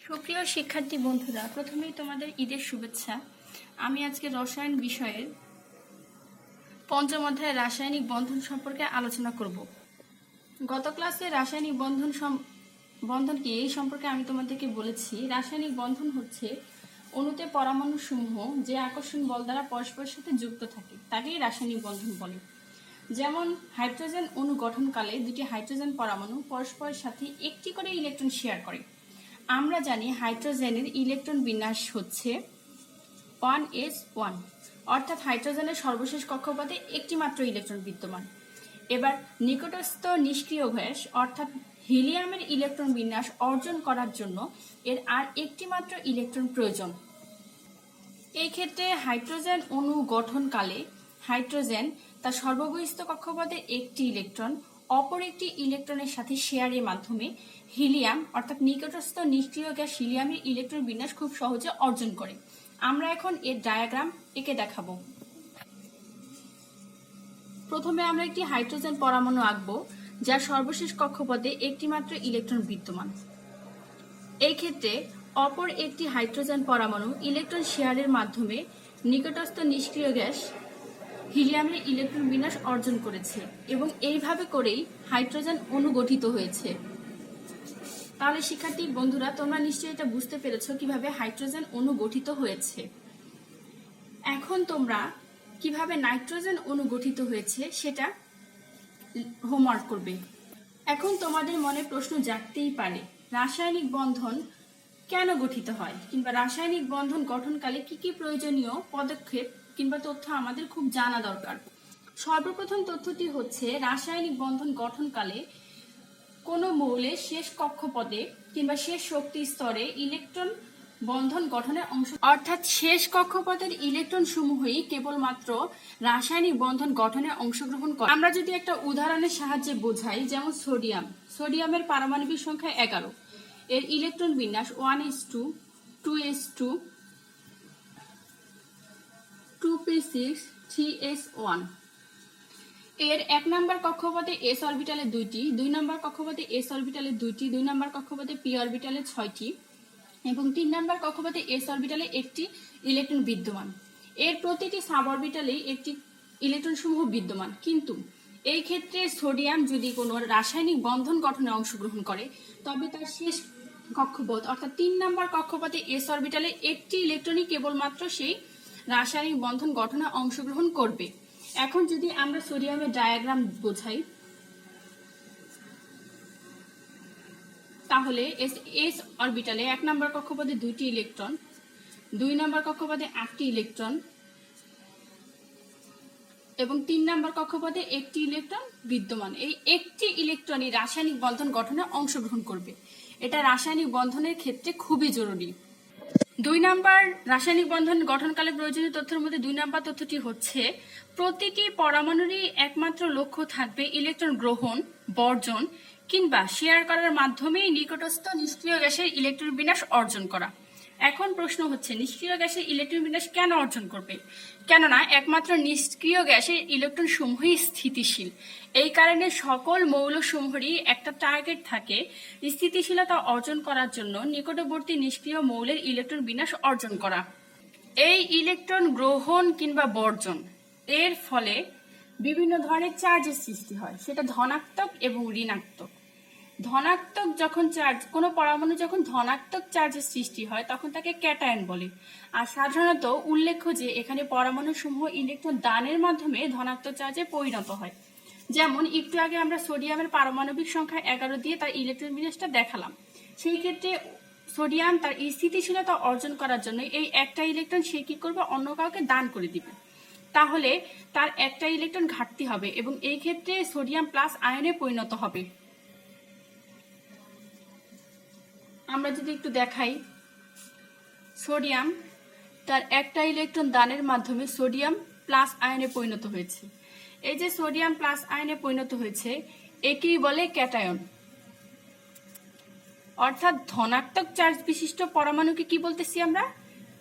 সুপ্রিয় শিক্ষার্থী বন্ধুরা, প্রথমেই তোমাদের ঈদের শুভেচ্ছা। আমি আজকে রসায়ন বিষয়ের পঞ্চম অধ্যায়ের রাসায়নিক বন্ধন সম্পর্কে আলোচনা করব। গত ক্লাসে রাসায়নিক বন্ধন কি এই সম্পর্কে আমি তোমাদেরকে বলেছি। রাসায়নিক বন্ধন হচ্ছে অণুতে পরমাণু সমূহ যে আকর্ষণ বল দ্বারা পরস্পরের সাথে যুক্ত থাকে তাকেই রাসায়নিক বন্ধন বলে। যেমন হাইড্রোজেন অণু গঠনকালে দুটি হাইড্রোজেন পরমাণু পরস্পরের সাথে একটি করে ইলেকট্রন শেয়ার করে। আমরা জানি হাইড্রোজেনের ইলেকট্রন বিন্যাস হচ্ছে 1s1, অর্থাৎ হাইড্রোজেনের সর্বশেষ কক্ষপথে একটি মাত্র ইলেকট্রন বিদ্যমান। এবার নিকটস্থ নিষ্ক্রিয় গ্যাস অর্থাৎ হিলিয়ামের ইলেকট্রন বিন্যাস অর্জন করার জন্য এর আর একটি মাত্র ইলেকট্রন প্রয়োজন। এই ক্ষেত্রে হাইড্রোজেন অণু গঠনকালে হাইড্রোজেন তার সর্ববহিস্থ কক্ষপথে একটি ইলেকট্রন অপর একটি ইলেকট্রনের সাথে শেয়ারের মাধ্যমে হিলিয়াম অর্থাৎ নিকটস্থ নিষ্ক্রিয় গ্যাস হিলিয়ামের ইলেকট্রন বিন্যাস খুব সহজে অর্জন করে। আমরা এখন এর ডায়াগ্রাম এঁকে দেখাবো। প্রথমে আমরা একটি হাইড্রোজেন পরমাণু আঁকবো যার সর্বশেষ কক্ষপথে একটি মাত্র ইলেকট্রন বিদ্যমান। এই ক্ষেত্রে অপর একটি হাইড্রোজেন পরমাণু ইলেকট্রন শেয়ারের মাধ্যমে নিকটস্থ নিষ্ক্রিয় গ্যাস হিলিয়ামের ইলেকট্রন বিন্যাস অর্জন করেছে এবং এইভাবে করেই হাইড্রোজেন অণু গঠিত হয়েছে। তাহলে শিক্ষার্থী বন্ধুরা, তোমরা নিশ্চয়ই এটা বুঝতে পেরেছো কিভাবে হাইড্রোজেন অণু গঠিত হয়েছে। এখন তোমরা কিভাবে নাইট্রোজেন অণু গঠিত হয়েছে সেটা হোমওয়ার্ক করবে। এখন তোমাদের মনে প্রশ্ন জাগতেই পারে, রাসায়নিক বন্ধন কেন গঠিত হয় কিংবা রাসায়নিক বন্ধন গঠনকালে কি কি প্রয়োজনীয় পদক্ষেপ কিংবা তথ্য আমাদের খুব জানা দরকার। সর্বপ্রথম তথ্যটি হচ্ছে রাসায়নিক বন্ধন গঠনকালে কোনো মৌলের শেষ কক্ষপথে কিংবা শেষ শক্তি স্তরে ইলেকট্রন বন্ধন গঠনের অংশ, অর্থাৎ শেষ কক্ষপথের ইলেকট্রন সমূহই কেবলমাত্র রাসায়নিক বন্ধন গঠনে অংশগ্রহণ করে। আমরা যদি একটা উদাহরণের সাহায্যে বোঝাই, যেমন সোডিয়ামের পারমাণবিক সংখ্যা 11, এর ইলেকট্রন বিন্যাস 1s2, 2s2, 2p6, 3s1। এর 1 নম্বর কক্ষপথে s অরবিটালে 2টি, 2 নম্বর কক্ষপথে s অরবিটালে 2টি, 2 নম্বর কক্ষপথে p অরবিটালে 6টি এবং 3 নম্বর কক্ষপথে s অরবিটালে একটি ইলেকট্রন বিদ্যমান। এর প্রতিটি সাব অরবিটালেই একটি ইলেকট্রন সমূহ বিদ্যমান। কিন্তু এই ক্ষেত্রে সোডিয়াম যদি কোনো রাসায়নিক বন্ধন গঠনে অংশগ্রহণ করে তবে তার শেষ কক্ষপথ অর্থাৎ 3 নম্বর কক্ষপথে s অরবিটালে একটি ইলেকট্রনই কেবলমাত্র সেই রাসায়নিক বন্ধন গঠনে অংশগ্রহণ করবে। এখন যদি আমরা সোডিয়ামের ডায়াগ্রাম বোঝাই, তাহলে এস অরবিটালে 1 নম্বর কক্ষপথে 2টি ইলেকট্রন, 2 নম্বর কক্ষপথে 8টি ইলেকট্রন এবং 3 নম্বর কক্ষপথে একটি ইলেকট্রন বিদ্যমান। এই একটি ইলেকট্রনই রাসায়নিক বন্ধন গঠনে অংশগ্রহণ করবে। এটা রাসায়নিক বন্ধনের ক্ষেত্রে খুবই জরুরি। 2 নম্বর রাসায়নিক বন্ধন গঠনকালে প্রয়োজনীয় তথ্যের মধ্যে 2 নম্বর তথ্যটি হচ্ছে প্রতিটি পরমাণুরই একমাত্র লক্ষ্য থাকবে ইলেকট্রন গ্রহণ, বর্জন কিংবা শেয়ার করার মাধ্যমেই নিকটস্থ নিষ্ক্রিয় গ্যাসের ইলেকট্রন বিন্যাস অর্জন করা। এখন প্রশ্ন হচ্ছে, নিষ্ক্রিয় গ্যাসের ইলেকট্রন বিন্যাস কেন অর্জন করবে? কেননা একমাত্র নিষ্ক্রিয় গ্যাসের ইলেকট্রন সমূহই স্থিতিশীল। এই কারণে সকল মৌল সমূহেরই একটা টার্গেট থাকে স্থিতিশীলতা অর্জন করার জন্য নিকটবর্তী নিষ্ক্রিয় মৌলের ইলেকট্রন বিন্যাস অর্জন করা। এই ইলেকট্রন গ্রহণ কিংবা বর্জন এর ফলে বিভিন্ন ধরনের চার্জের সৃষ্টি হয়, সেটা ধনাত্মক এবং ঋণাত্মক। ধনাত্মক যখন চার্জ, কোনো পরমাণু যখন ধনাত্মক চার্জের সৃষ্টি হয় তখন তাকে ক্যাটায়ন বলে। আর সাধারণত উল্লেখ্য যে এখানে পরমাণু সমূহ ইলেকট্রন দানের মাধ্যমে ধনাত্মক চার্জে পরিণত হয়। যেমন একটু আগে আমরা সোডিয়ামের পারমাণবিক সংখ্যা 11 দিয়ে তার ইলেকট্রন বিন্যাসটা দেখালাম। সেই ক্ষেত্রে সোডিয়াম তার স্থিতিশীলতা অর্জন করার জন্য এই একটা ইলেকট্রন সে কি করবে, অন্য কাউকে দান করে দিবে। তাহলে তার একটা ইলেকট্রন ঘাটতি হবে এবং এই ক্ষেত্রে সোডিয়াম প্লাস আয়নে পরিণত হবে। আমরা যদি একটু দেখাই, সোডিয়াম তার একটা ইলেকট্রন দানের মাধ্যমে সোডিয়াম প্লাস আয়নে পরিণত হয়েছে। এই যে সোডিয়াম প্লাস আয়নে পরিণত হয়েছে একেই বলে ক্যাটায়ন। অর্থাৎ ধনাত্মক চার্জ বিশিষ্ট পরমাণুকে কি বলতেছি আমরা?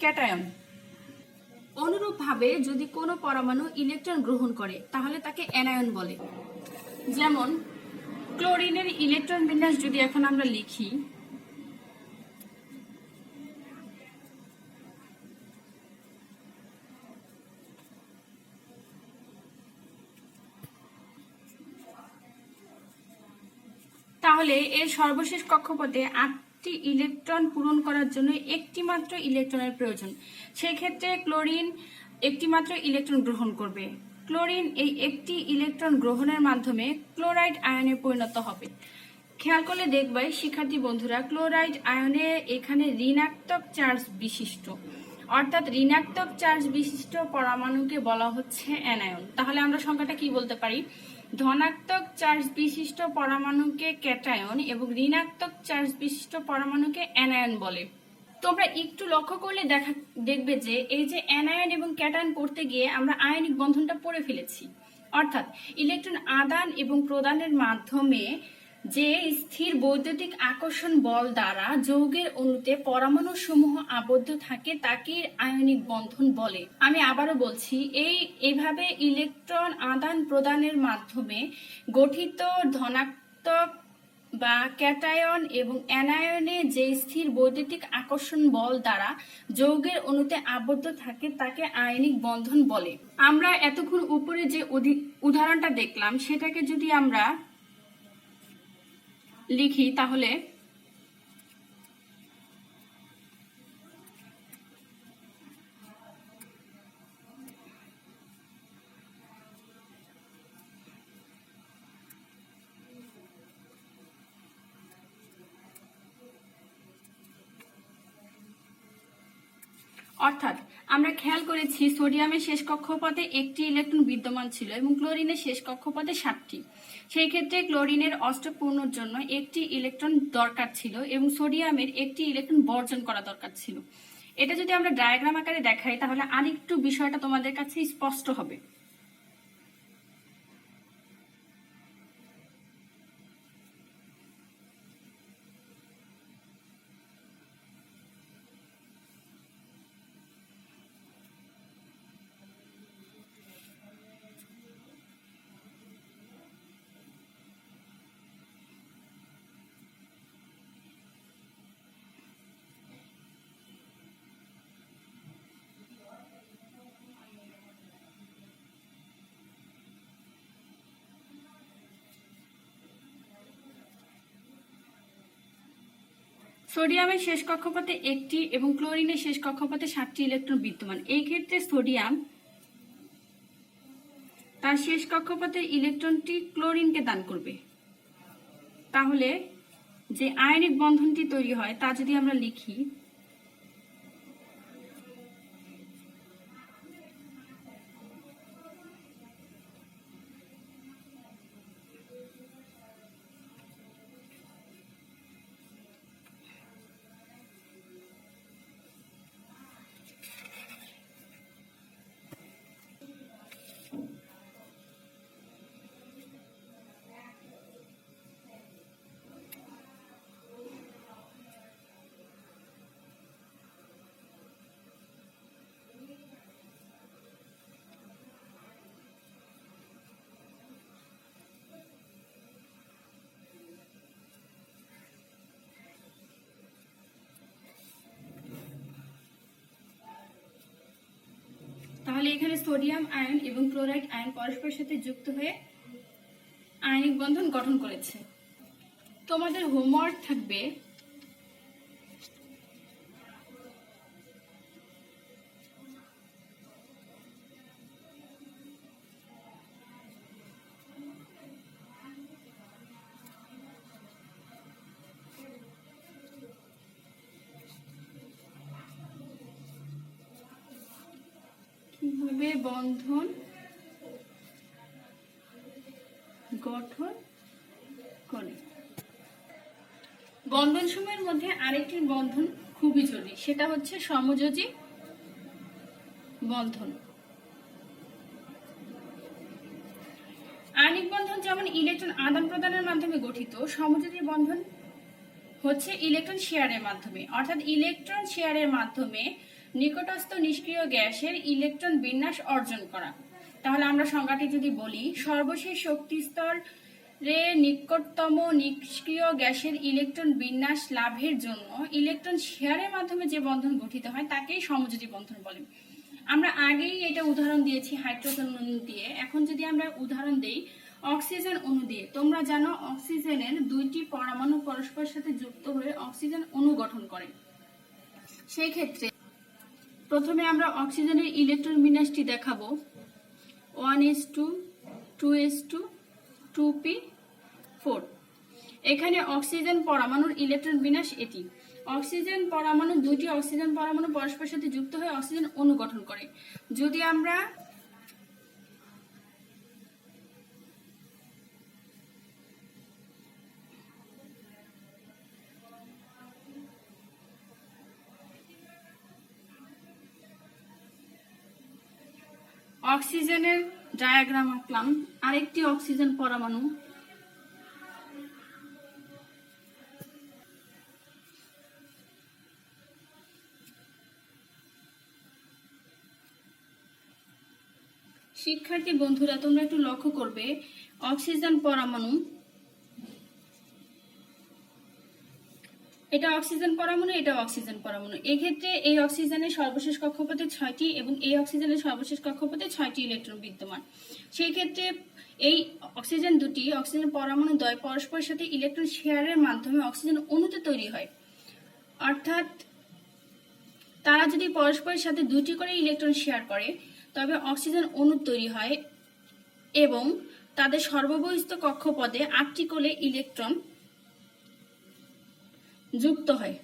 ক্যাটায়ন। অনুরূপভাবে যদি কোনো পরমাণু ইলেকট্রন গ্রহণ করে তাহলে তাকে অ্যানায়ন বলে। যেমন ক্লোরিনের ইলেকট্রন বিন্যাস যদি এখন আমরা লিখি, তাহলে এর সর্বশেষ কক্ষপথে 8টি ইলেকট্রন পূরণ করার জন্য একটি মাত্র ইলেকট্রনের প্রয়োজন। সেই ক্ষেত্রে ক্লোরিন একটি মাত্র ইলেকট্রন গ্রহণ করবে। ক্লোরিন এই একটি ইলেকট্রন গ্রহণের মাধ্যমে ক্লোরাইড আয়নে পরিণত হবে। খেয়াল করলে দেখবে শিক্ষার্থী বন্ধুরা, ক্লোরাইড আয়নে এখানে ঋণাত্মক চার্জ বিশিষ্ট, অর্থাৎ ঋণাত্মক চার্জ বিশিষ্ট পরমাণুকে বলা হচ্ছে অ্যানায়ন। তাহলে আমরা সংখ্যাটা কি বলতে পারি? ধনাত্মক চার্জ বিশিষ্ট পরমাণুকে ক্যাটায়ন এবং ঋণাত্মক চার্জ বিশিষ্ট পরমাণুকে অ্যানায়ন বলে। তোমরা একটু লক্ষ্য করলে দেখবে যে এই যে অ্যানায়ন এবং ক্যাটায়ন পড়তে গিয়ে আমরা আয়নিক বন্ধনটা পড়ে ফেলেছি। অর্থাৎ ইলেকট্রন আদান এবং প্রদানের মাধ্যমে যে স্থির বৈদ্যুতিক আকর্ষণ বল দ্বারা যৌগের অণুতে পরমাণু সমূহ আবদ্ধ থাকে তাকে আয়নিক বন্ধন বলে। আমি আবারও বলছি, এইভাবে ইলেকট্রন আদান প্রদানের মাধ্যমে গঠিত ধনাত্মক বা ক্যাটায়ন এবং অ্যানায়নে যে স্থির বৈদ্যুতিক আকর্ষণ বল দ্বারা যৌগের অণুতে আবদ্ধ থাকে তাকে আয়নিক বন্ধন বলে। আমরা এতক্ষণ উপরে যে উদাহরণটা দেখলাম সেটাকে যদি আমরা লিখি তাহলে অর্থাৎ আমরা খেয়াল করেছি সোডিয়ামের শেষ কক্ষপথে একটি ইলেকট্রন বিদ্যমান ছিল এবং ক্লোরিনের শেষ কক্ষপথে 7টি। সেই ক্ষেত্রে ক্লোরিনের অষ্টপূর্ণর জন্য একটি ইলেকট্রন দরকার ছিল এবং সোডিয়ামের একটি ইলেকট্রন বর্জন করা দরকার ছিল। এটা যদি আমরা ডায়াগ্রাম আকারে দেখাই তাহলে আরেকটু বিষয়টা তোমাদের কাছে স্পষ্ট হবে। সোডিয়ামের শেষ কক্ষপথে একটি এবং ক্লোরিনের শেষ কক্ষপথে 7টি ইলেকট্রন বিদ্যমান। এই ক্ষেত্রে সোডিয়াম তার শেষ কক্ষপথে ইলেকট্রনটি ক্লোরিনকে দান করবে। তাহলে যে আয়নিক বন্ধনটি তৈরি হয় তা যদি আমরা লিখি, তাহলে এখানে সোডিয়াম আয়ন এবং ক্লোরাইড আয়ন পরস্পরের সাথে যুক্ত হয়ে আয়নিক বন্ধন গঠন করেছে। তোমাদের হোমওয়ার্ক থাকবে কিভাবে বন্ধন গঠন করে। বন্ধন সমূহের মধ্যে আরেকটি বন্ধন খুবই জরুরি, সেটা হচ্ছে সমযোজী বন্ধন। আণবিক বন্ধন যেমন ইলেকট্রন আদান প্রদানের মাধ্যমে গঠিত, সমযোজী বন্ধন হচ্ছে ইলেকট্রন শেয়ারের মাধ্যমে, অর্থাৎ ইলেকট্রন শেয়ারের মাধ্যমে নিকটস্থ নিষ্ক্রিয় গ্যাসের ইলেকট্রন বিন্যাস অর্জন করা। তাহলে আমরা সংজ্ঞাটি যদি বলি, সর্বশেষ শক্তি স্তরে নিকটতম নিষ্ক্রিয় গ্যাসের ইলেকট্রন বিন্যাস লাভের জন্য ইলেকট্রন শেয়ারের মাধ্যমে যে বন্ধন গঠিত হয় তাকেই সমযোজী বন্ধন বলে। আমরা আগেই এটা উদাহরণ দিয়েছি হাইড্রোজেন অণু দিয়ে। এখন যদি আমরা উদাহরণ দেই অক্সিজেন অণু দিয়ে। তোমরা জানো অক্সিজেনের 2টি পরমাণু পরস্পরের সাথে যুক্ত হয়ে অক্সিজেন অণু গঠন করে। সেই ক্ষেত্রে প্রথমে আমরা অক্সিজেনের ইলেকট্রন বিন্যাসটি দেখাবো। 1s2 2s2 2p4। এখানে অক্সিজেন পরমাণুর ইলেকট্রন বিন্যাস এটি। অক্সিজেন পরমাণু 2টি অক্সিজেন পরমাণু পরস্পরের সাথে যুক্ত হয়ে অক্সিজেন অণু গঠন করে। যদি আমরা অক্সিজেনের ডায়াগ্রাম আঁকলাম, আরেকটি অক্সিজেন পরমাণু শিক্ষার্থী বন্ধুরা তোমরা একটু লক্ষ্য করবে, অক্সিজেন পরমাণু, এটা অক্সিজেন পরমাণু, এটা অক্সিজেন পরমাণু। এক্ষেত্রে এই অক্সিজেনের সর্বশেষ কক্ষপথে 6টি এবং এই অক্সিজেনের সর্বশেষ কক্ষপথে 6টি ইলেকট্রন বিদ্যমান। সেই ক্ষেত্রে এই অক্সিজেন দুটি অক্সিজেন পরমাণু দ্বয় পরস্পরের সাথে ইলেকট্রন শেয়ারের মাধ্যমে অক্সিজেন অণুতে তৈরি হয়। অর্থাৎ তারা যদি পরস্পরের সাথে 2টি করে ইলেকট্রন শেয়ার করে তবে অক্সিজেন অণু তৈরি হয় এবং তাদের সর্ববহিস্থ কক্ষপথে 8টি করে ইলেকট্রন যুক্ত হয়।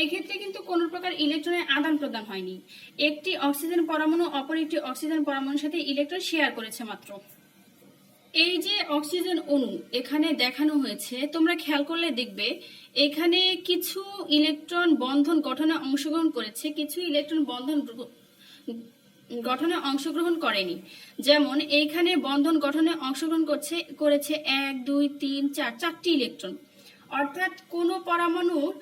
এক্ষেত্রে কিন্তু কোনো প্রকার ইলেকট্রনের আদান প্রদান হয়নি। একটি অক্সিজেন পরমাণু অপর একটি অক্সিজেন পরমাণুর সাথে ইলেকট্রন শেয়ার করেছে মাত্র। এই যে অক্সিজেন অণু এখানে দেখানো হয়েছে, তোমরা খেয়াল করলে দেখবে এখানে কিছু ইলেকট্রন বন্ধন গঠনে অংশগ্রহণ করেছে, কিছু ইলেকট্রন বন্ধন গঠনে অংশগ্রহণ করেনি। যেমন এইখানে বন্ধন গঠনে অংশগ্রহণ করেছে 1 2 3 4 4টি ইলেকট্রন। অর্থাৎ কোনো পরমাণুর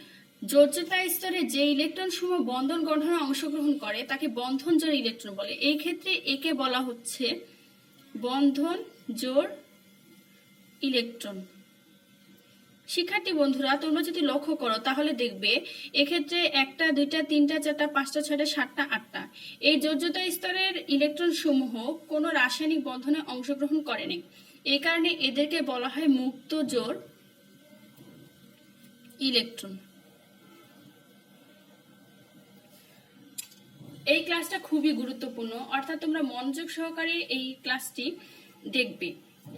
যোজ্যতা স্তরে যে ইলেকট্রন সমূহ বন্ধন গঠনে অংশগ্রহণ করে তাকে বন্ধন জোড় ইলেকট্রন বলে। এই ক্ষেত্রে একে বলা হচ্ছে বন্ধন জোড় ইলেকট্রন। শিক্ষার্থী বন্ধুরা তোমরা যদি লক্ষ্য করো তাহলে দেখবে এক্ষেত্রে 1টা 2টা 3টা 4টা 5টা 6টা 7টা 8টা এই যোজ্যতা স্তরের ইলেকট্রন সমূহ কোনো রাসায়নিক বন্ধনে অংশগ্রহণ করেনি। এই কারণে এদেরকে বলা হয় মুক্ত জোড় ইলেকট্রন। এই ক্লাসটা খুবই গুরুত্বপূর্ণ, অর্থাৎ তোমরা মনোযোগ সহকারে এই ক্লাসটি দেখবে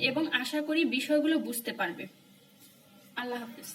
এবং আশা করি বিষয়গুলো বুঝতে পারবে। আল্লাহ হাফেজ।